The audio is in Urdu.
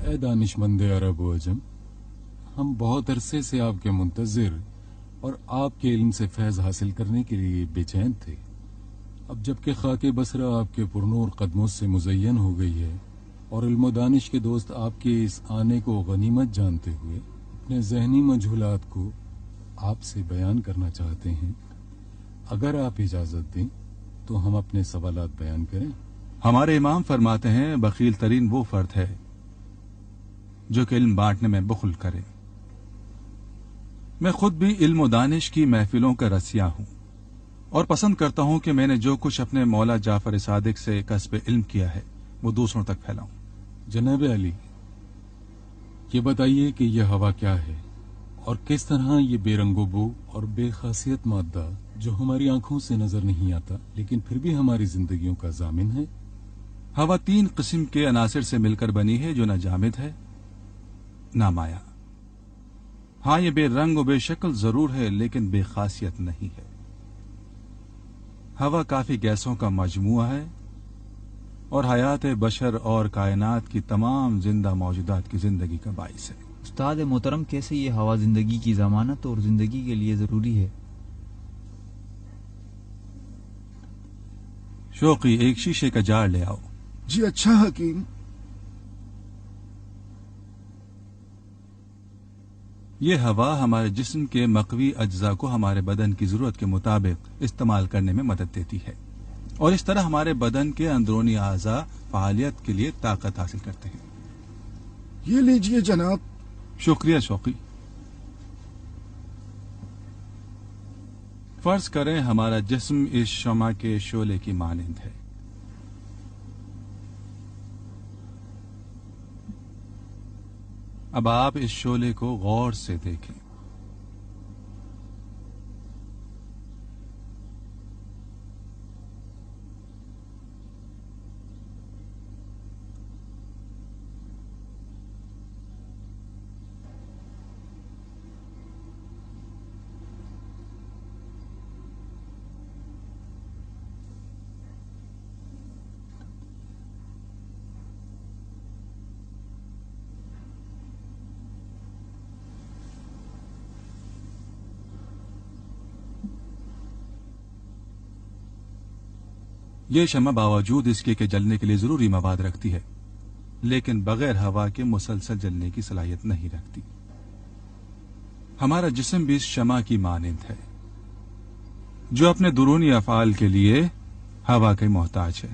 اے دانشمند عرب و عجم، ہم بہت عرصے سے آپ کے منتظر اور آپ کے علم سے فیض حاصل کرنے کے لیے بے چین تھے۔ اب جبکہ خاک بصرہ آپ کے پرنور قدموں سے مزین ہو گئی ہے اور علم و دانش کے دوست آپ کے اس آنے کو غنیمت جانتے ہوئے اپنے ذہنی مجہولات کو آپ سے بیان کرنا چاہتے ہیں، اگر آپ اجازت دیں تو ہم اپنے سوالات بیان کریں۔ ہمارے امام فرماتے ہیں بخیل ترین وہ فرد ہے جو کہ علم بانٹنے میں بخل کرے۔ میں خود بھی علم و دانش کی محفلوں کا رسیا ہوں اور پسند کرتا ہوں کہ میں نے جو کچھ اپنے مولا جعفر صادق سے کسب علم کیا ہے وہ دوسروں تک پھیلاؤں۔ جناب علی، یہ بتائیے کہ یہ ہوا کیا ہے اور کس طرح یہ بے رنگ و بو اور بے خاصیت مادہ جو ہماری آنکھوں سے نظر نہیں آتا لیکن پھر بھی ہماری زندگیوں کا ضامن ہے؟ ہوا 3 قسم کے عناصر سے مل کر بنی ہے، جو نہ جامد ہے نہ مایا۔ ہاں، یہ بے رنگ و بے شکل ضرور ہے لیکن بے خاصیت نہیں ہے۔ ہوا کافی گیسوں کا مجموعہ ہے اور حیات بشر اور کائنات کی تمام زندہ موجودات کی زندگی کا باعث ہے۔ استاد محترم، کیسے یہ ہوا زندگی کی ضمانت اور زندگی کے لیے ضروری ہے؟ شوقی، ایک شیشے کا جار لے آؤ۔ جی اچھا حکیم۔ یہ ہوا ہمارے جسم کے مقوی اجزاء کو ہمارے بدن کی ضرورت کے مطابق استعمال کرنے میں مدد دیتی ہے اور اس طرح ہمارے بدن کے اندرونی اعضاء فعالیت کے لیے طاقت حاصل کرتے ہیں۔ یہ لیجئے جناب۔ شکریہ شوقی۔ فرض کریں ہمارا جسم اس شمع کے شعلے کی مانند ہے۔ اب آپ اس شعلے کو غور سے دیکھیں۔ یہ شمع باوجود اس کے کہ جلنے کے لیے ضروری مواد رکھتی ہے لیکن بغیر ہوا کے مسلسل جلنے کی صلاحیت نہیں رکھتی۔ ہمارا جسم بھی اس شمع کی مانند ہے جو اپنے درونی افعال کے لیے ہوا کے محتاج ہے۔